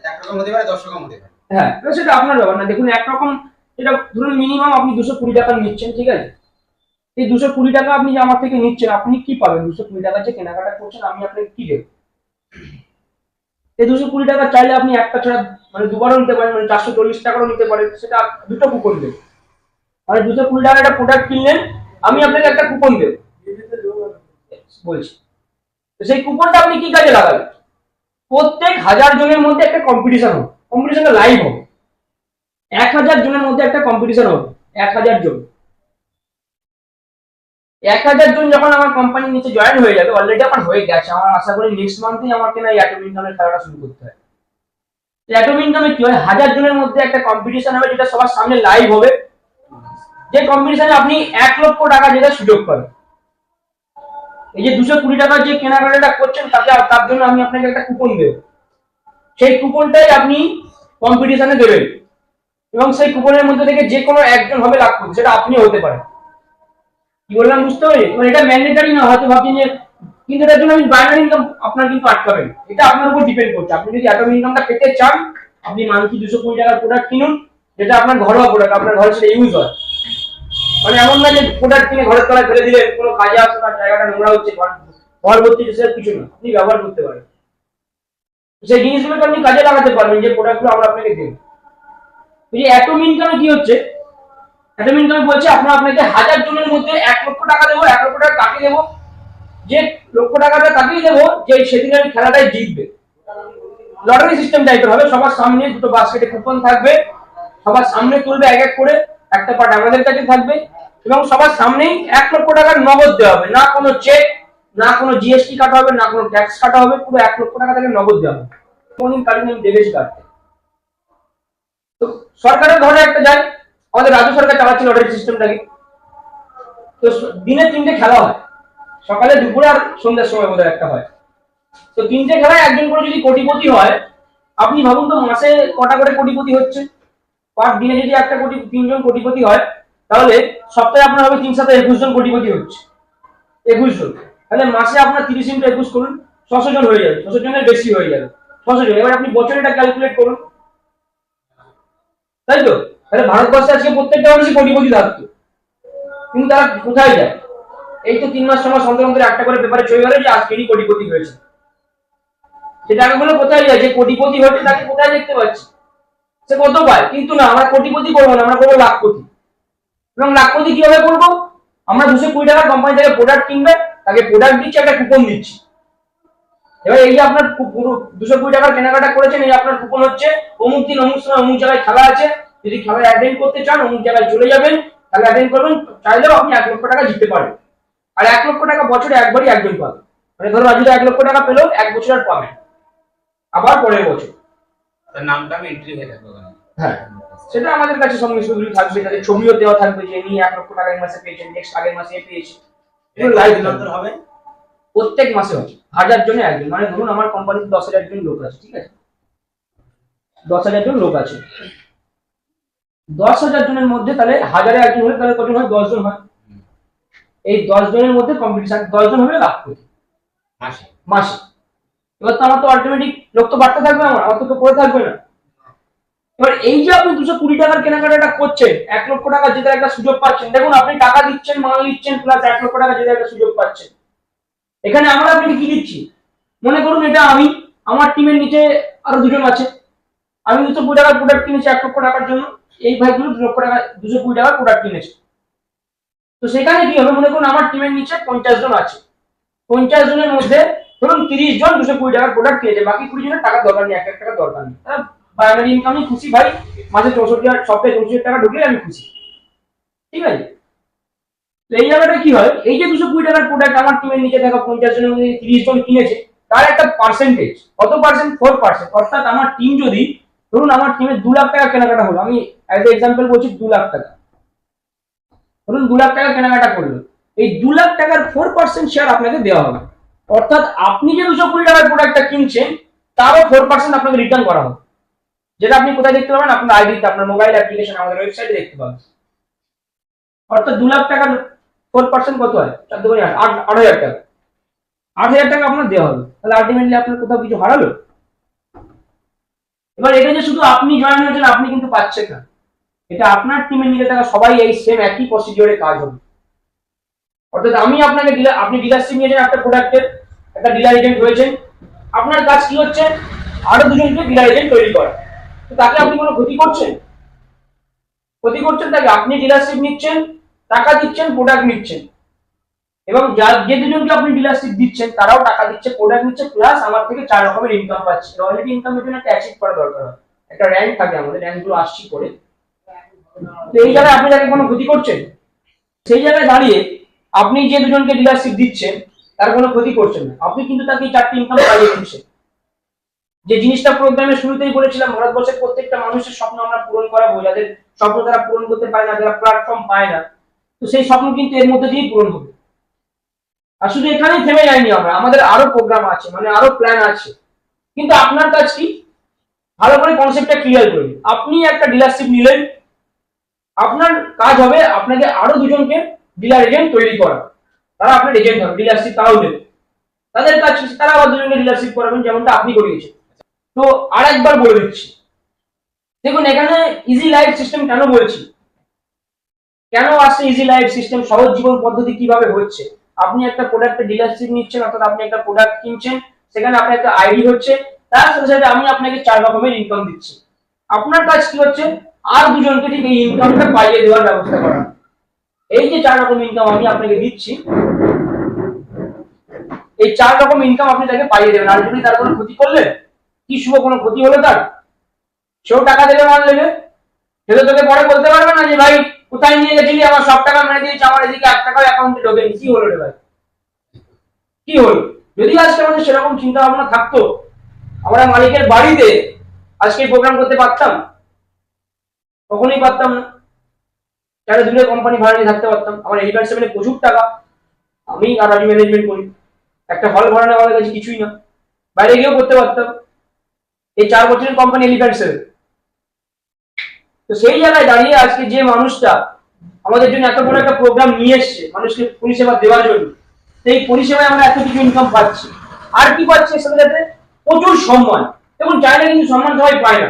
একরকম হতে পারে, 10 রকম হতে পারে। হ্যাঁ, সেটা আপনার ব্যাপার না। দেখুন একরকম, এটা ধরুন মিনিমাম আপনি 220 টাকা নিচ্ছেন, ঠিক আছে, এই 220 টাকা আপনি যে আমার থেকে নিচ্ছেন, আপনি কি পাবেন? 220 টাকা যে কেনাকাটা করছেন, আমি আপনাকে কি দেবো? এই 220 টাকা চাইলে আপনি একটা ছাড়া মানে দুবারও নিতে পারেন, মানে 440 টাকারও নিতে পারেন, সেটা দুটো কুপন দেবে। মানে 220 টাকার একটা প্রোডাক্ট কিনলেন, আমি আপনাকে একটা কুপন দেবো বলছি। তো সেই কুপনটা আপনি কি কাজে লাগাবেন? প্রত্যেক 1000 জনের মধ্যে একটা কম্পিটিশন হবে, কম্পিটিশনটা লাইভ হবে। 1000 জনের মধ্যে একটা কম্পিটিশন হবে, 1000 জন। 1000 জন যখন আমার কোম্পানির নিচে জয়েন হয়ে যাবে, অলরেডি আমার হয়ে গেছে, আমার আশা করি নেক্সট মান্থেই আমাকে না অ্যাটম ইনকামের খেলাটা শুরু করতে হয়। অ্যাটম ইনকামে কি হয়, 1000 জনের মধ্যে একটা কম্পিটিশন হবে, যেটা সবার সামনে লাইভ হবে। যে কম্পিটিশনে আপনি 1 লক্ষ টাকা যেটা সুযোগ পাবেন। এই যে 220 টাকার যে কেনাকাটাটা করছেন, তার জন্য আমি আপনাকে একটা কুপন দেব। সেই কুপনটাই আপনি কম্পিটিশনে দেবেন, এবং সেই কুপনের মধ্যে থেকে যে কোনো একজন হবে লাভ করতে, সেটা আপনিও হতে পারেন। কি বললাম বুঝতে পারছেন? মানে এটা ম্যান্ডেটরি না, হয়তো ভাবছেন যে কিন্তু এটার জন্য আমি বাইনারি ইনকাম আপনার কিন্তু আটকাবেন, এটা আপনার উপর ডিপেন্ড করছে। আপনি যদি অ্যাটম ইনকামটা পেতে চান, আপনি মান্থলি 220 টাকার প্রোডাক্ট কিনুন, যেটা আপনার ঘরোয়া প্রোডাক্ট, আপনার ঘরে সেটা ইউজ হয়। মানে এমন না যে প্রোডাক্ট কিনে ঘরের তলায় ফেলে দিলেন, কোনো কাজে আসবে না, জায়গাটা নোংরা হচ্ছে, ঘর ভর্তি কিছু না, আপনি ব্যবহার করতে পারেন। সেই জিনিসগুলোকে আপনি কাজে লাগাতে পারবেন, যে প্রোডাক্টগুলো আমরা আপনাকে দেব। এই যে অ্যাটম ইনকামে কি হচ্ছে, অ্যাটম ইনকামে বলছে আপনাকে 1000 জনের মধ্যে 1 লক্ষ টাকা দেবো। 1 লক্ষ টাকা কাকে দেবো? যে লক্ষ টাকাটা তাকেই দেবো যে সেদিনের খেলাটাই জিতবে। লটারি সিস্টেম টাইপের হবে, সবার সামনে দুটো বাস্কেটে কুপন থাকবে, সবার সামনে তুলবে এক এক করে, একটা পার্ট আমাদের কাছে থাকবে, এবং সবার সামনেই 1 লক্ষ টাকার নগদ দেওয়া হবে, না কোনো চেক, না কোনো জিএসটি কাটা হবে, না কোনো ট্যাক্স কাটা হবে, পুরো 1 লক্ষ টাকা থেকে নগদ দেওয়া হবে। কোনদিন কাটিনি, আমি দেখেছি কাটতে। তো সরকারের ঘরে একটা যায়, আমাদের রাজ্য সরকার চালাচ্ছে লটারি সিস্টেমটাকে। তো দিনে 3টে খেলা হয়, সকালে, দুপুরে আর সন্ধ্যার সময় বোধহয় একটা হয়। তো 3টে খেলায় একজন করে যদি কোটিপতি হয়, আপনি ভাবুন তো মাসে কটা করে কোটিপতি হচ্ছে। পার দিনে যদি একটা কোটি 3 জন কোটিপতি হয়, তাহলে সপ্তাহে আপনার হবে 3 7 21 জন কোটিপতি হচ্ছে, 21 জন। তাহলে মাসে আপনার 30 × 21 করুন, 600 জন হয়ে যাবে, 600 জনের বেশি হয়ে যাবে, 600 জন। এবার আপনি বছরে এটা ক্যালকুলেট করুন, তাই তো? তাহলে ভারতবর্ষে আজকে প্রত্যেকটা মানুষই কোটিপতি থাকতো, কিন্তু তারা কোথায় যায়? এই তো 3 মাস 6 মাস অন্তর অন্তর একটা করে পেপারে ছবি বেরোয় যে আজকেরই কোটিপতি হয়েছে। সে টাকাগুলো কোথায় যায়? যে কোটিপতি হয়েছে তাকে কোথায় দেখতে পাচ্ছি? সে কত পায়, কিন্তু না, আমরা কোটিপতি করবো না, আমরা করবো লাখপতি। এবং লাখপতি কিভাবে করবো? আমরা 220 টাকার কোম্পানি থেকে প্রোডাক্ট কিনবে, তাকে প্রোডাক্ট দিচ্ছি, একটা কুপন দিচ্ছি। এবার এই যে আপনার পুরো 220 টাকার কেনাকাটা করেছেন, এই আপনার কুপন হচ্ছে অমুক দিন অমুক সময় অমুক জায়গায় খেলা আছে, যদি খেলায় অ্যাটেন্ড করতে চান অমুক জায়গায় চলে যাবেন, তাহলে অ্যাটেন্ড করবেন, চাইলেও আপনি 1 লক্ষ টাকা জিততে পারেন। আর 1 লক্ষ টাকা বছরে একবারই একজন পাবে, মানে ধরো আজ যদি 1 লক্ষ টাকা পেলো, 1 বছর আর পাবেন, আবার পরের বছর তার নামটা এন্ট্রি হয়ে থাকবে ওখানে। হ্যাঁ, সেটা আমাদের কাছে সংমিশ্রণগুলি থাকবে, তাদের ছবিও দেওয়া থাকবে যে ইনি 1 লক্ষ টাকা এই মাসে পেয়েছেন, নেক্সট আগের মাসে পেয়েছে। লাইভ হবে প্রত্যেক মাসে হবে, 1000 জনে একজন, মানে ধরুন আমার কোম্পানিতে 10,000 জন লোক আছে, ঠিক আছে, 10,000 জন লোক আছে, 10,000 জনের মধ্যে তাহলে 1000-এ একজন হলে তাহলে কজন হয়? 10 জন হয়। এই 10 জনের মধ্যে কম্পিটিশন, 10 জন হবে লাখপতি মাসে। মাসে। এবার তো আমার তো অটোমেটিক লোক তো বাড়তে থাকবে, আমার তো পড়ে থাকবে না। এবার এই যে আপনি 220 টাকার কেনাকাটাটা করছেন, 1 লক্ষ টাকা জেতার একটা সুযোগ পাচ্ছেন, দেখুন আপনি টাকা দিচ্ছেন, মাল দিচ্ছেন, প্লাস 1 লক্ষ টাকা জেতার একটা সুযোগ পাচ্ছেন। এখানে আমরা আপনাকে কি দিচ্ছি? মনে করুন এটা আমি, আমার টিমের নিচে আরো 2 জন আছে, আমি 220 টাকার প্রোডাক্ট কিনেছি 1 লক্ষ টাকার জন্য, এই ভাইগুলো 2 লক্ষ টাকা 220 টাকার প্রোডাক্ট কিনেছে। তো সেখানে কি হবে? মনে করুন আমার টিমের নিচে 50 জন আছে, 50 জনের মধ্যে ধরুন 30 জন 220 টাকার প্রোডাক্ট কিনেছে, বাকি 20 জনের টাকা দরকার নেই, 1 টাকা দরকার নেই, তারা প্রাইমারি ইনকামই খুশি, ভাই মাসে 64 সপ্তাহে 64 টাকা ঢুকলে আমি খুশি, ঠিক আছে। তো এই জায়গাটা কি হয়, এই যে 220 টাকার প্রোডাক্ট আমার টিমের নিচে থাকা 50 জনের মধ্যে 30 জন কিনেছে, তার একটা পার্সেন্টেজ, কত পার্সেন্ট? 4%। অর্থাৎ আমার টিম যদি, ধরুন আমার টিমে 2 লাখ টাকা কেনাকাটা হলো, আমি অ্যাজ এ এক্সাম্পল বলছি 2 লাখ টাকা, ধরুন 2 লাখ টাকা কেনাকাটা করলো, এই 2 লাখ টাকার 4% শেয়ার আপনাকে দেওয়া হবে। অর্থাৎ আপনি যে 220 টাকার প্রোডাক্টটা কিনছেন, তারও 4% আপনাকে রিটার্ন করা হবে, যেটা আপনি কোথায় দেখতে পাবেন? আপনার আইডিতে, আপনার মোবাইল অ্যাপ্লিকেশন, আমাদের ওয়েবসাইটে দেখতে পাবেন। অর্থাৎ 2 লাখ টাকার 4% কত হয়? 4 2 8,000 টাকা, 8,000 টাকা আপনার দেওয়া হবে। তাহলে আলটিমেটলি আপনার কোথাও কিছু হারালো? এবার এটা যে শুধু আপনি জয়েন হয়েছেন, আপনি কিন্তু পাচ্ছেন না, এটা আপনার টিমের নিচে থাকা সবাই এই সেম একই প্রসিডিওরে কাজ হবে। অর্থাৎ আমি আপনাকে আপনি ডিলারশিপ নিয়েছেন একটা প্রোডাক্টের, একটা ডিলার এজেন্ট হয়েছেন, আপনার কাজ কি হচ্ছে? আরো 2 জনকে ডিলার এজেন্ট তৈরি করা। তো তাকে আপনি কোনো ক্ষতি করছেন? ক্ষতি করছেন তাকে? আপনি ডিলারশিপ নিচ্ছেন, টাকা দিচ্ছেন, প্রোডাক্ট নিচ্ছেন, এবং যে 2 জনকে আপনি ডিলারশিপ দিচ্ছেন তারাও টাকা দিচ্ছে, প্রোডাক্ট নিচ্ছে, প্লাস আমার থেকে 4 রকমের ইনকাম পাচ্ছে। রয়্যালটি ইনকামের জন্য একটা অ্যাচিভ করা দরকার হয়, একটা র্যাঙ্ক থাকে, আমাদের র্যাঙ্কগুলো আসছি করে। তো এই জায়গায় আপনি যাকে কোনো ক্ষতি করছেন, সেই জায়গায় দাঁড়িয়ে আপনি যে 2 জনকে ডিলারশিপ দিচ্ছেন তার কোনো ক্ষতি করছেন না, আপনি কিন্তু তাকে 4টি ইনকাম পাইয়ে দিচ্ছেন। যে জিনিসটা প্রোগ্রামের শুরুতেই বলেছিলাম, ভারতবর্ষের প্রত্যেকটা মানুষের স্বপ্ন আমরা পূরণ করাবো, যাদের স্বপ্ন তারা পূরণ করতে পারে না, যারা প্ল্যাটফর্ম পায় না, তো সেই স্বপ্ন কিন্তু এর মধ্যে দিয়েই পূরণ হবে। আর শুধু এখানেই থেমে যায়নি আমরা, আমাদের আরো প্রোগ্রাম আছে, মানে আরো প্ল্যান আছে। কিন্তু আপনার কাজ কি? ভালো করে কনসেপ্টটা ক্লিয়ার করে নিন। আপনি একটা ডিলারশিপ নিলেন, আপনার কাজ হবে আপনাকে আরো 2 জনকে ডিলার এজেন্ট তৈরি করা, তারা আপনার এজেন্ট হবে, ডিলারশিপ তারাও দেবে, তাদের কাজ তারা আবার 2 জনকে ডিলারশিপ করাবেন, যেমনটা আপনি করিয়েছেন। তো আরেকবার বলে দিচ্ছি, দেখুন এখানে ইজি লাইফ সিস্টেম কেন বলছি, কেন আসছে ইজি লাইফ সিস্টেম, সহজ জীবন পদ্ধতি কিভাবে হচ্ছে। আপনি একটা প্রোডাক্টের ডিলারশিপ নিচ্ছেন, অর্থাৎ আপনি একটা প্রোডাক্ট কিনছেন, সেখানে আপনার একটা আইডি হচ্ছে, তার সাথে সাথে আমি আপনাকে 4 রকমের ইনকাম দিচ্ছি। আপনার কাজ কি হচ্ছে? আর 2 জনকে ঠিক এই ইনকামটা পাইয়ে দেওয়ার ব্যবস্থা করা। এই যে 4 রকম ইনকাম আমি আপনাকে দিচ্ছি, এই 4 রকম ইনকাম আপনি তাকে পাইয়ে দেবেন। আর যদি তার কোনো ক্ষতি করলেন, কি শুভ কোনো ক্ষতি হলো তার, সেও টাকা দেবে, মাল নেবে, সে তো তোকে পরে বলতে পারবে না যে ভাই কোথায় নিয়ে গেছিলি, আমার সব টাকা মেরে দিয়েছি, আমার এদিকে 1 টাকাও অ্যাকাউন্টে ঢোকেনি, কি হলো রে ভাই, কি হলো? যদি আজকে আমাদের সেরকম চিন্তা ভাবনা থাকতো, আমরা মালিকের বাড়িতে আজকে প্রোগ্রাম করতে পারতাম? কখনোই পারতাম না। যারা দূরে কোম্পানি ভাড়া নিয়ে থাকতে পারতাম। আমার এলিভেন্ট 7-এ প্রচুর টাকা, আমি আর রাজু ম্যানেজমেন্ট করি, একটা হল ভাড়া নেওয়া আমাদের কাছে কিছুই না, বাইরে গিয়েও করতে পারতাম। এই 4 বছরের কোম্পানি এলিভেন্ট 7। তো সেই জায়গায় দাঁড়িয়ে আজকে যে মানুষটা আমাদের জন্য এত বড় একটা প্রোগ্রাম নিয়ে এসছে মানুষকে পরিষেবা দেওয়ার জন্য, সেই পরিষেবায় আমরা এত কিছু ইনকাম পাচ্ছি। আর কি পাচ্ছি এর সাথে সাথে? প্রচুর সম্মান। দেখুন চাইলে কিন্তু সম্মান সবাই পায় না,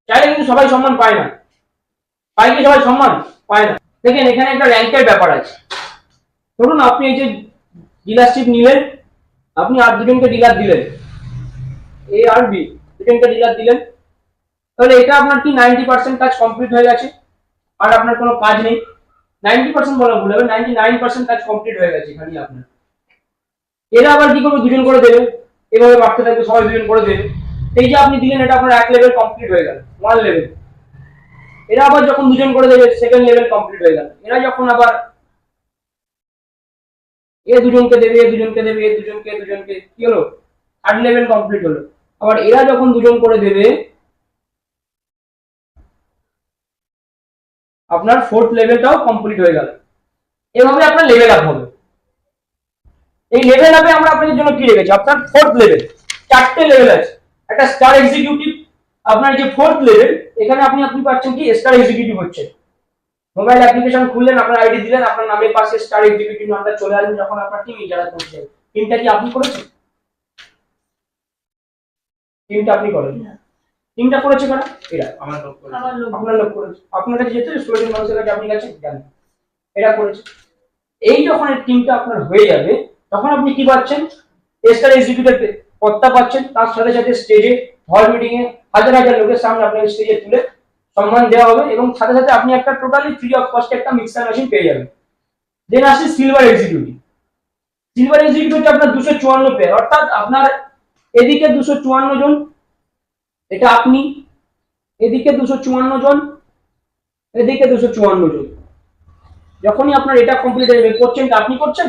চাইলে কিন্তু সবাই সম্মান পায় না, পায় কি সবাই সম্মান? পায় না। দেখেন এখানে একটা র্যাঙ্কের ব্যাপার আছে। ধরুন আপনি এই যে ডিলারশিপ নিলেন, আপনি আর 2 জনকে ডিলার দিলেন, এ আর বি 2 জনকে ডিলার দিলেন, তাহলে এটা আপনার কি 90% কাজ কমপ্লিট হয়ে গেছে, আর আপনার কোনো কাজ নেই। 90% বলা ভুল হবে, 99% কাজ কমপ্লিট হয়ে গেছে এখানেই আপনার। এরা আবার কি করবে, দুজন করে দেবে, এভাবে বাড়তে থাকবে, সবাই দুজন করে দেবে। এই যে আপনি দিলেন, এটা আপনার এক লেভেল কমপ্লিট হয়ে গেল, 1 লেভেল। এরা আবার যখন দুজন করে দেবে, সেকেন্ড লেভেল কমপ্লিট হয়ে গেল। এরা যখন আবার এ দুজনকে দেবে, এ দুজনকে দেবে, এ দুজনকে, এ দুজনকে, কি হলো, 3rd লেভেল কমপ্লিট হলো। আবার এরা যখন দুজন করে দেবে, আপনার 4th লেভেলটাও কমপ্লিট হয়ে গেল। এভাবে আপনার লেভেল আপ হবে। এই লেভেল আপে আমরা আপনাদের জন্য কি রেখেছি, আপনার 4th লেভেল, 4টে লেভেল আছে। একটা স্টার এক্সিকিউটিভ, আপনার যে 4th লেভেল, এখানে আপনি পাচ্ছেন কি স্টার এক্সিকিউটিভ হচ্ছে। মোবাইল অ্যাপ্লিকেশন খুললেন, আপনার আইডি দিলেন, আপনার নামের পাশে স্টার এক্সিকিউটিভ নামটা চলে আসবে, যখন আপনার টিম যারা করছে। টিমটা কি আপনি করেছেন? টিমটা আপনি করেন? টিমটা করেছে কারা? এরা আমার লোক করে। আপনার লোক করেছে। আপনার কাছে যেতে 16 জন মানুষের কাছে আপনি গেছেন, জানেন এরা করেছে। এই যখন এই টিমটা আপনার হয়ে যাবে, তখন আপনি কি পাচ্ছেন, স্টার এক্সিকিউটিভ পদটা পাচ্ছেন। তার সাথে সাথে স্টেজে হল মিটিং এ হাজার হাজার লোকের সামনে আপনাকে স্টেজে তুলে সম্মান দেওয়া হবে, এবং সাথে সাথে আপনি একটা টোটালি ফ্রি অফ কস্টে একটা মিক্সার মেশিন পেয়ে যাবেন। দেন আসে সিলভার এক্সিকিউটিভ। সিলভার এক্সিকিউটিভ হচ্ছে আপনার 254 পেয়ার, অর্থাৎ আপনার এদিকে 254 জন, এটা আপনি, এদিকে 254 জন, এদিকে 254 জন। যখনই আপনার এটা কমপ্লিট হয়ে যাবে, করছেন আপনি করছেন,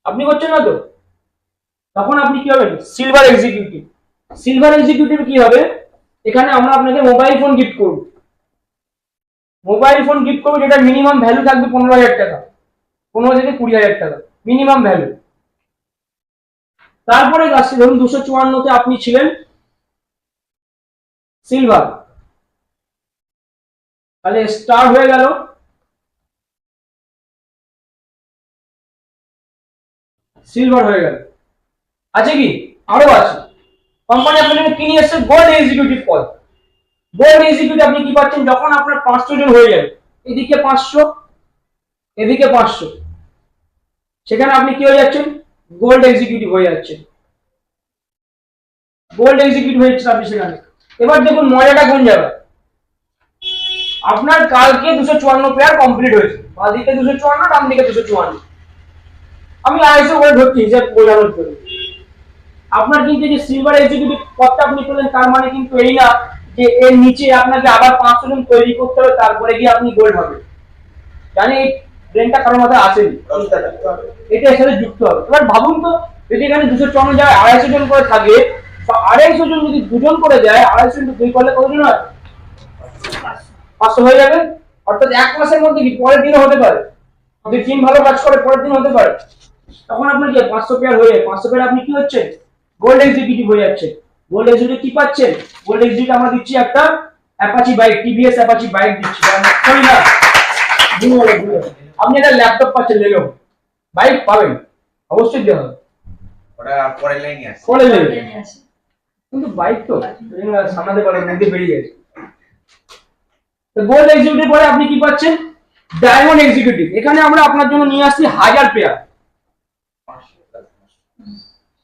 আপনি করছেন না তো, তখন আপনি কি হবেন, সিলভার এক্সিকিউটিভ। সিলভার এক্সিকিউটিভ কি হবে, এখানে আমরা আপনাকে মোবাইল ফোন গিফট করব। মোবাইল ফোন গিফট করবো, যেটা মিনিমাম ভ্যালু থাকবে 15,000 টাকা, 15 থেকে 20,000 টাকা মিনিমাম ভ্যালু। তারপরে আসছে ধরুন 254 তে আপনি ছিলেন সিলভার, তাহলে স্টার হয়ে গেল, সিলভার হয়ে গেল। আছে কি, আরো আছে। কোম্পানি আপনাকে কি নিয়ে এসছে, গোল্ড এক্সিকিউটিভ পদ। গোল্ড এক্সিকিউটিভ আপনি কি পাচ্ছেন, যখন আপনার 500 জন হয়ে যাবে, এদিকে 500, এদিকে 500, সেখানে আপনি কি হয়ে যাচ্ছেন, গোল্ড এক্সিকিউটিভ হয়ে যাচ্ছেন। গোল্ড এক্সিকিউটিভ হয়ে যাচ্ছেন আপনি সেখানে। এবার দেখুন মজাটা কোন জায়গায়, আপনার কালকে 254 পেয়ার কমপ্লিট হয়েছে, বাঁ দিকে 254, ডান দিকে 254। আমি 250 করে ধরছি হিসাব বোঝানোর জন্য। আপনার কিন্তু যে সিলভার এক্সিকিউটিভ পদটা আপনি পেলেন, তার মানে কিন্তু এই না যে এর নিচে আপনাকে আবার 500 জন তৈরি করতে হবে, তারপরে গিয়ে আপনি গোল্ড হবে। জানি এই ব্রেনটা কারোর মাথায় আসেনি, এটা এর সাথে যুক্ত হবে। এবার ভাবুন তো, যদি এখানে 254 জায়গায় 250 জন করে থাকে, তো 250 জন যদি দুজন করে দেয়, 250 ইনটু 2 করলে কতজন হয়, 500 হয়ে যাবে। অর্থাৎ এক মাসের মধ্যে কি পরের দিনও হতে পারে, যদি টিম ভালো কাজ করে পরের দিন হতে পারে। তখন আপনার কি 500 পেয়ার হয়ে যায়, 500 পেয়ার আপনি কি হচ্ছে, গোল্ড এক্সিকিউটিভ হয়ে যাচ্ছে। গোল্ড এক্সিকিউটিভ কি পাচ্ছেন, গোল্ড এক্সিকিউটিভ আমরা দিচ্ছি একটা Apache bike, TVS Apache bike দিচ্ছি, সরি না, আপনি একটা ল্যাপটপ পাচ্ছেন, লেনো বাইক পাবেন, অবশ্যই দেওয়া হবে, ওটা পরের লাইনে আছে। পরে নেবেন, কিন্তু বাইক তো সামলাতে পারেন, মধ্যে বেরিয়ে গেছে। তো গোল্ড এক্সিকিউটিভ পরে আপনি কি পাচ্ছেন, ডায়মন্ড এক্সিকিউটিভ। এখানে আমরা আপনার জন্য নিয়ে আসছি 1000 পেয়ার,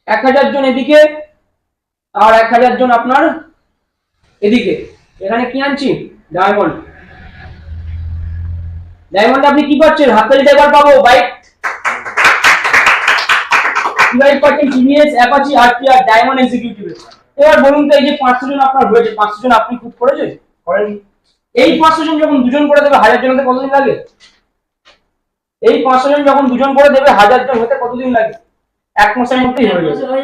1000 জন এদিকে আর 1000 জন আপনার এদিকে। এখানে কি আনছি, ডায়মন্ড। ডায়মন্ড আপনি কি পাচ্ছেন, হাততালি একবার পাবো, বাইক, বাইক পাচ্ছেন, TVS Apache RTR diamond executive. এবার বলুন তো, এই যে 500 জন আপনার হয়েছে, 500 জন আপনি খুব করেছেন, করেন? এই 500 জন যখন দুজন করে দেবে 1000 জন হতে কতদিন লাগে? এই 500 জন যখন দুজন করে দেবে 1000 জন হতে কতদিন লাগে? এক মাসের মধ্যেই হয়ে যাবে।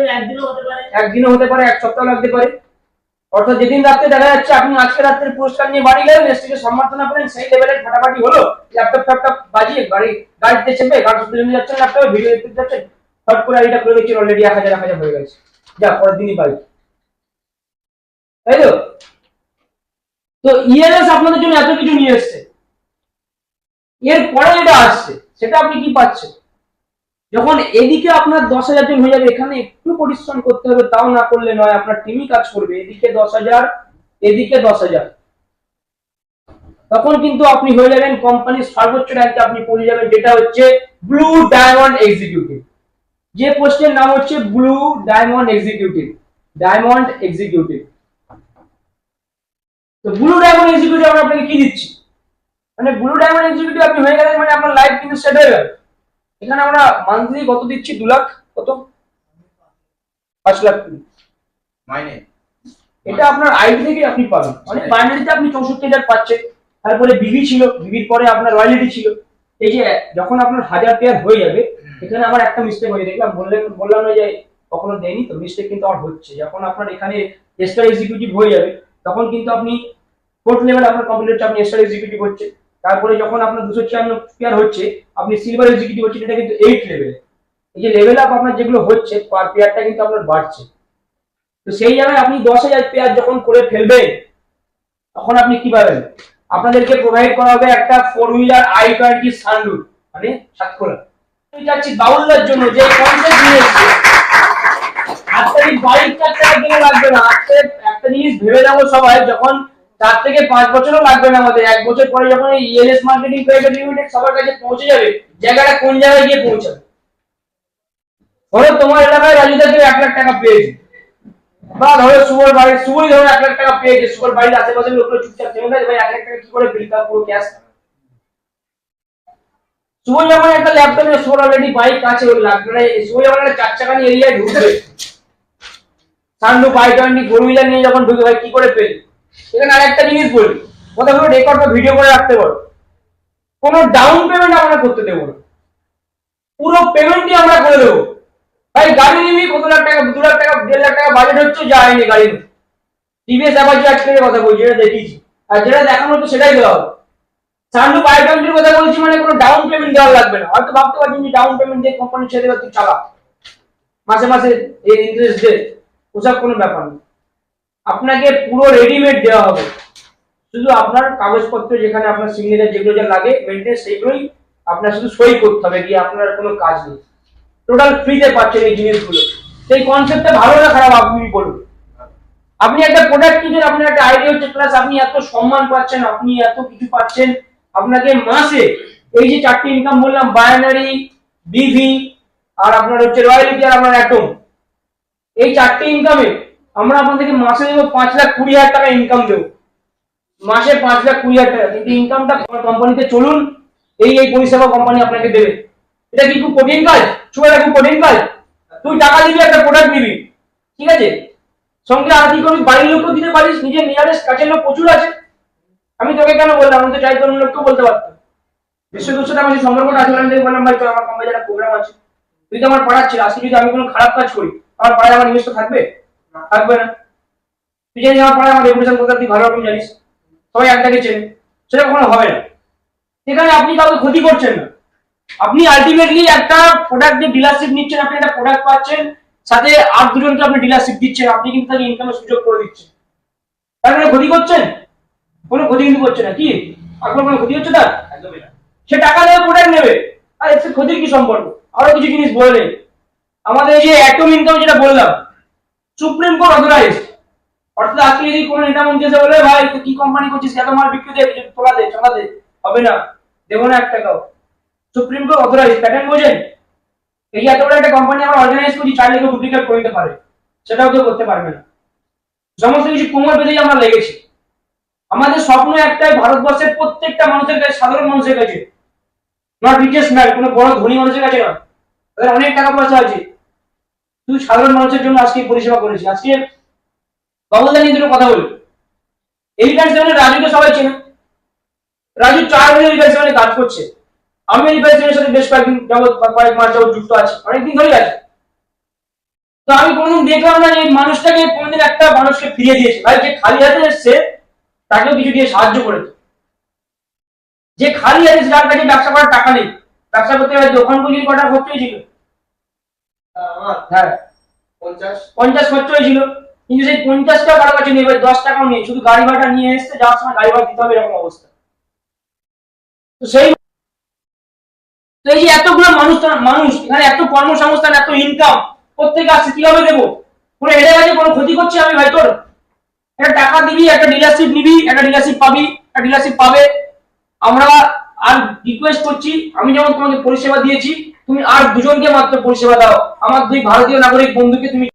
একদিনও হতে পারে, এক সপ্তাহ লাগতে পারে। অর্থাৎ যেদিন রাত্রে দেখা যাচ্ছে আপনি আজকে রাত্রে পুরস্কার নিয়ে বাড়ি গেলেন, স্টেজে সম্মাননা পেলেন, সেই লেভেলের ফাটাফাটি হলো, ল্যাপটপ ট্যাপটপ বাজিয়ে গাড়িতে চেপে গাড়ি জন্য যাচ্ছেন, ল্যাপটপে ভিডিও দেখতে যাচ্ছেন, হট করে এটা করে দেখছেন অলরেডি 1000 হয়ে গেছে, যা পরের দিনই বাড়ি, তাই তো? তো ইএলএস আপনাদের জন্য এত কিছু নিয়ে এসছে। এর পরে যেটা আসছে সেটা আপনি কি পাচ্ছেন, যখন এদিকে আপনার 10,000 জন হয়ে যাবে, এখানে একটু পরিশ্রম করতে হবে, তাও না করলে নয়, আপনার টিমই কাজ করবে, এদিকে 10,000, এদিকে 10,000, তখন কিন্তু আপনি হয়ে যাবেন কোম্পানির সর্বোচ্চ র্যাঙ্কে আপনি পৌঁছে যাবেন, যেটা হচ্ছে ব্লু ডায়মন্ড এক্সিকিউটিভ। যে পোস্টের নাম হচ্ছে blue diamond executive, diamond executive. তো ব্লু ডায়মন্ড এক্সিকিউটিভ আমরা আপনাকে কি দিচ্ছি, মানে ব্লু ডায়মন্ড এক্সিকিউটিভ আপনি হয়ে গেলেন মানে আপনার লাইফ কিন্তু সেট হয়ে গেল। এখানে আমরা মান্থলি কত দিচ্ছি, 2 লাখ, কত 5 লাখ মাইনে এটা আপনার আইডি থেকে আপনি পাবেন, মানে বাইনারিতে আপনি 64,000 পাচ্ছেন। তারপরে বিবি ছিল, বিবির পরে আপনার রয়্যালিটি ছিল। এই যে যখন আপনার 1000 পেয়ার হয়ে যাবে, এখানে আমার একটা মিস্টেক হয়ে দেখলাম, বললাম না যে কখনো দেয়নি, তো মিস্টেক কিন্তু আমার হচ্ছে। যখন আপনার এখানে স্টার এক্সিকিউটিভ হয়ে যাবে তখন কিন্তু আপনি 4th লেভেল আপনার কমপ্লিট হচ্ছে, আপনি স্টার এক্সিকিউটিভ হচ্ছে। তারপরে যখন আপনার 254 পেয়ার হচ্ছে আপনি সিলভার এক্সিকিউটিভ হচ্ছে, এটা কিন্তু 8 লেভেল। এই যে লেভেল আপ আপনার যেগুলো হচ্ছে পার পেয়ারটা কিন্তু আপনার বাড়ছে। তো সেই জায়গায় আপনি 10,000 পেয়ার যখন করে ফেলবেন তখন আপনি কি পাবেন, আপনাদেরকে প্রোভাইড করা হবে একটা 4 হুইলার i20 সানরুফ, মানে সাতখোলা। আমি চাচ্ছি বাউলদের জন্য যে কনসেপ্ট নিয়ে এসেছে, আজকে এই বাইক 4 টাকা কিনে লাগবে না। আজকে একটা জিনিস ভেবে যাবো সবাই, যখন 4 থেকে 5 বছরও লাগবে না আমাদের, 1 বছর পরে যখন এই ইএলএস মার্কেটিং প্রাইভেট লিমিটেড সবার কাছে পৌঁছে যাবে, জায়গাটা কোন জায়গায় গিয়ে পৌঁছাবে। ধরো তোমার এলাকায় রাজুদা কেউ 1 লাখ টাকা পেয়েছে, বা ধরো সুবর ধরো 1 লাখ টাকা পেয়েছে, সুবর বাড়ির আশেপাশের লোকরা চুপচাপ থেমে গেছে, ভাই 1 লাখ টাকা কি করে পেলি, তার পুরো ক্যাশ। সুবর যখন একটা ল্যাপটপে, সুবর অলরেডি বাইক আছে, ওর লাগবে না, সুবর যখন একটা 4 চাকা নিয়ে এরিয়ায় ঢুকবে, সানরুফ i20 4 হুইলার নিয়ে যখন ঢুকে, ভাই কি করে পেলি। এখানে আরেকটা জিনিস বলি, কথাগুলো রেকর্ড বা ভিডিও করে রাখতে পারো, কোনো ডাউন পেমেন্ট আমরা করতে দেবো না, পুরো পেমেন্টই আমরা করে দেবো। ভাই গাড়ি নিবি, কত লাখ টাকা, 2 লাখ টাকা, 1.5 লাখ টাকা বাজেট হচ্ছে, যায়নি গাড়ি নিবি। টিভিএস অ্যাপাচি আজকে কথা বলছি, যেটা দেখিয়েছি, আর যেটা দেখানো হতো সেটাই দেওয়া হবে। সানরুফ i20 কথা বলছি, মানে কোনো ডাউন পেমেন্ট দেওয়া লাগবে না। হয়তো ভাবতে পারছেন যে ডাউন পেমেন্ট দিয়ে কোম্পানি ছেড়ে দেবে, তুই চালা মাসে মাসে এই ইন্টারেস্ট দে, ওসব কোনো ব্যাপার না। আপনাকে পুরো রেডিমেড দেওয়া হবে, শুধু আপনার কাগজপত্র যেখানে আপনার সিগনেচার যেগুলো যা লাগে মেনটেন, সেইগুলোই আপনার শুধু সই করতে হবে, গিয়ে আপনার কোনো কাজ নেই, টোটাল ফ্রিতে পাচ্ছেন এই জিনিসগুলো। সেই কনসেপ্টটা ভালো না খারাপ আপনি বলুন। আপনি একটা প্রোডাক্ট কিনছেন, আপনার একটা আইডিয়া হচ্ছে, প্লাস আপনি এত সম্মান পাচ্ছেন, আপনি এত কিছু পাচ্ছেন। আপনাকে মাসে এই যে 4টি ইনকাম বললাম, বাইনারি, বিভি আর আপনার হচ্ছে রয়্যালিটি আর আপনার অ্যাটম, এই 4টি ইনকামে আমরা আপনাদেরকে মাসে দেবো 5,20,000 টাকা ইনকাম দেবো, মাসে 5,20,000 টাকা। কিন্তু ইনকামটা কোম্পানিতে চলুন, এই পরিষেবা কোম্পানি আপনাকে দেবে। এটা কি খুব কঠিন কাজ? এটা খুব কঠিন কাজ? তুই টাকা দিবি, একটা প্রোডাক্ট দিবি, ঠিক আছে, সঙ্গে আর কি করবি, বাড়ির লোকও দিতে পারিস, নিজের নিয়ারেস্ট কাছের লোক প্রচুর আছে। আমি তোকে কেন বললাম, আমি তো চাই তোর লোককেও বলতে পারতাম। 200-200 টাকা মাসে সম্পর্কটা আছে, আমি বললাম ভাই চল আমার কোম্পানি একটা প্রোগ্রাম আছে, তুই তো আমার পাড়ার ছিল, আজকে যদি আমি কোনো খারাপ কাজ করি আমার পাড়ায় আমার ইনভেস্ট থাকবে? থাকবে না। তুই জানিস আমার পাড়ায় আমার রেপুটেশন কোথায়, তুই ভালো রকম জানিস, সবাই একটাকে চেনে, সেটা কখনো হবে না। সেখানে আপনি কাউকে ক্ষতি করছেন না, আপনি আলটিমেটলি একটা প্রোডাক্ট দিয়ে ডিলারশিপ নিচ্ছেন, আপনি একটা প্রোডাক্ট পাচ্ছেন, সাথে আর দুজনকে আপনি ডিলারশিপ দিচ্ছেন, আপনি কিন্তু তাকে ইনকামের সুযোগ করে দিচ্ছেন। তার মানে ক্ষতি করছেন? কোনো ক্ষতি কিন্তু করছে না। কি আপনার কোনো ক্ষতি হচ্ছে তার? একদমই না। সে টাকা দেবে, প্রোডাক্ট নেবে, আর এর সাথে ক্ষতির কি সম্পর্ক? আরো কিছু জিনিস বলে নেই, আমাদের এই যে অ্যাটম ইনকাম যেটা বললাম, সুপ্রিম কোর্ট অথরাইজড। অর্থাৎ আজকে যদি কোনো নেতা মন্ত্রী এসে বলে ভাই তুই কি কোম্পানি করছিস, এত মাল বিক্রি দে, তোলা দে, চাঁদা দে, হবে না, দেবো না 1 টাকাও। সুপ্রিম কোর্ট অথরাইজড, প্যাটার্ন বোঝেন? এই যে এত বড় একটা কোম্পানি আমরা অর্গানাইজ করি, চাইলে কেউ ডুপ্লিকেট করে দিতে পারে, সেটাও কেউ করতে পারবে না। সমস্ত কিছু কোমর বেঁধেই আমরা লেগেছি। আমাদের স্বপ্ন একটাই, ভারতবর্ষের প্রত্যেকটা মানুষের কাছে, সাধারণ মানুষের কাছে, নট রিচেস্ট ম্যান, কোনো বড় ধনী মানুষের কাছে না, তাদের অনেক টাকা পয়সা আছে, তুই সাধারণ মানুষের জন্য আজকে পরিষেবা করেছি। আজকে বাবুদা নিয়ে দুটো কথা বলি। এলিফ্যান্ট সেভেনের রাজুকে সবাই চেনে, রাজু 4 বছর এলিফ্যান্ট সেভেনে কাজ করছে। আমি এলিফ্যান্ট সেভেনের সাথে বেশ কয়েক মাস যাবত যুক্ত আছি, অনেকদিন ধরেই আছে। তো আমি কোনোদিন দেখলাম না এই মানুষটাকে কোনোদিন একটা মানুষকে ফিরিয়ে দিয়েছে। ভাই যে খালি হাতে এসছে তাকেও কিছু দিয়ে সাহায্য করেছে, যে খালি হাতে, যার কাছে ব্যবসা করার টাকা নেই, ব্যবসা করতে গেলে দোকান খুলে কটা খরচ হয়েছিল? হ্যাঁ 50 খরচ হয়েছিল, কিন্তু সেই 50টা কারো কাছে নেই, 10 টাকাও নেই, শুধু গাড়ি ভাড়া নিয়ে এসছে, যাওয়ার সময় গাড়ি ভাড়া দিতে হবে, এরকম অবস্থা। তো এই যে এতগুলো মানুষ এখানে, এত কর্মসংস্থান, এত ইনকাম প্রত্যেকে আসছে, কিভাবে দেবো? কোনো হেরে গেছে, কোনো ক্ষতি করছে আমি? ভাই তোর একটা টাকা দিবি, একটা ডিলারশিপ নিবি, একটা ডিলারশিপ পাবি, একটা ডিলারশিপ পাবে। আমরা আর রিকোয়েস্ট করছি, আমি যেমন তোমাকে পরিষেবা দিয়েছি, তুমি আর দুজনকে মাত্র পরিষেবা দাও। আমার 2 ভারতীয় নাগরিক বন্ধুকে তুমি